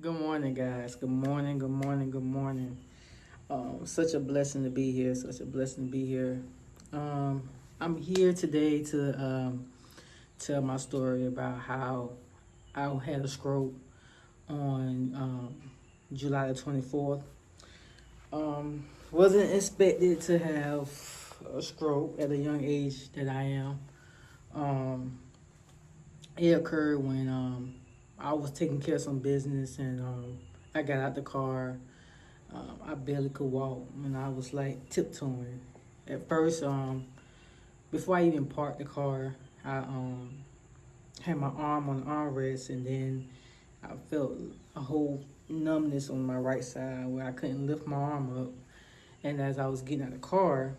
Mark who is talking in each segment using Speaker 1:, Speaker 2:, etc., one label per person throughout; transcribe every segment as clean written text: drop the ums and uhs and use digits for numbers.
Speaker 1: Good morning, guys. Good morning, good morning, good morning. Such a blessing to be here. Such a blessing to be here. I'm here today to tell my story about how I had a stroke on July the 24th. Wasn't expected to have a stroke at a young age that I am. Um, it occurred when I was taking care of some business and I got out the car. I barely could walk and I was like tiptoeing. At first, before I even parked the car, I had my arm on the armrest and then I felt a whole numbness on my right side where I couldn't lift my arm up. And as I was getting out of the car,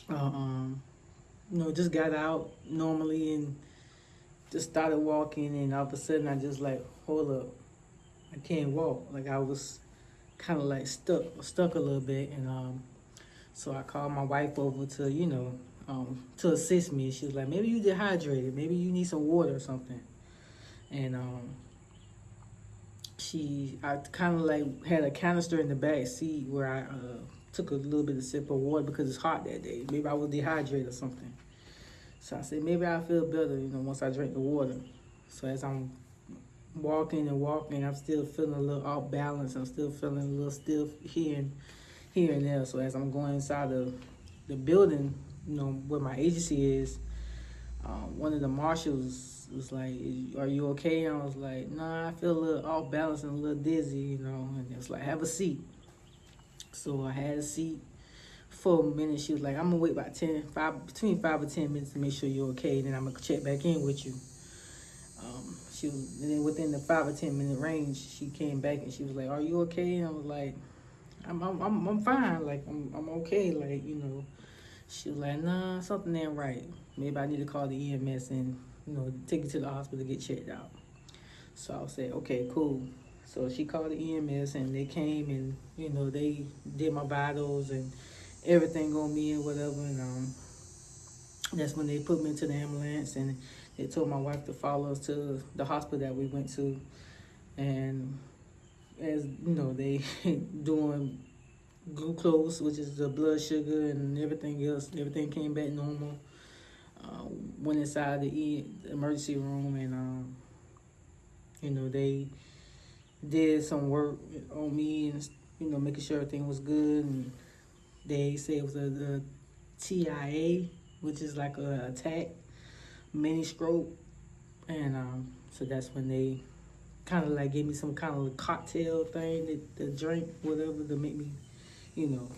Speaker 1: uh, um, just got out normally and just started walking. And all of a sudden, I just like, hold up, I can't walk. Like I was kind of like stuck a little bit. And so I called my wife over to, to assist me. She was like, maybe you dehydrated, maybe you need some water or something. And I kind of like had a canister in the back seat where I took a little bit of sip of water because it's hot that day. Maybe I was dehydrated or something. So I said, maybe I'll feel better, once I drink the water. So as I'm walking and walking, I'm still feeling a little off balance. I'm still feeling a little stiff here and there. So as I'm going inside the building, where my agency is, one of the marshals was like, "Are you okay?" And I was like, "Nah, I feel a little off balance and a little dizzy, And it was like, "Have a seat." So I had a seat for a minute. She was like, "I'm gonna wait about between 5 or 10 minutes to make sure you're okay. Then I'm gonna check back in with you." And then within the 5 or 10 minute range, she came back and she was like, "Are you okay?" And I was like, I'm fine. Like I'm okay. Like She was like, "Nah, something ain't right. Maybe I need to call the EMS and take you to the hospital to get checked out." So I said, "Okay, cool." So she called the EMS and they came and they did my vitals and everything on me and whatever. And that's when they put me into the ambulance and they told my wife to follow us to the hospital that we went to. And as they doing glucose, which is the blood sugar and everything else. Everything came back normal. Uh, Went inside the emergency room and they did some work on me and making sure everything was good. And they said it was a TIA, which is like a attack mini stroke. And so that's when they kind of like gave me some kind of cocktail thing to drink, whatever, to make me, you know,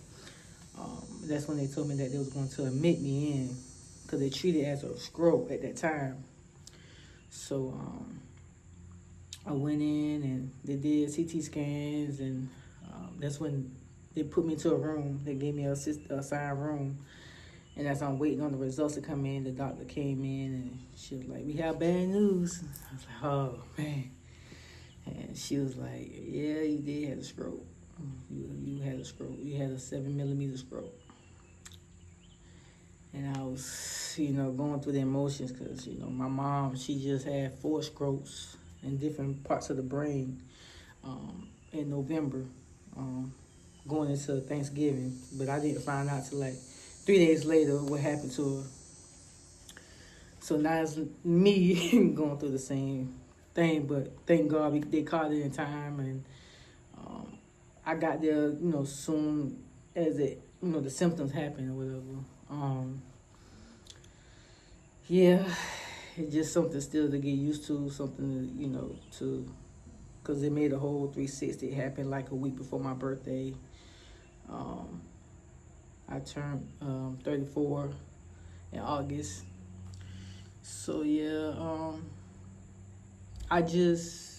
Speaker 1: that's when they told me that they was going to admit me in because they treated it as a stroke at that time. So I went in and they did CT scans, and that's when they put me into a room. They gave me a assigned room, and as I'm waiting on the results to come in, the doctor came in and she was like, "We have bad news." I was like, "Oh man!" And she was like, "Yeah, you did have a stroke. You had a stroke. You had a 7 millimeter stroke." And I was, going through the emotions because, my mom, she just had 4 strokes in different parts of the brain in November, um, going into Thanksgiving. But I didn't find out till like 3 days later what happened to her. So now it's me going through the same thing, but thank God they caught it in time, and um, I got there, soon as the symptoms happened or whatever. Yeah, it's just something still to get used to, something to, because it made a whole 360. It happened like a week before my birthday. Um, I turned 34 in August. So yeah, I just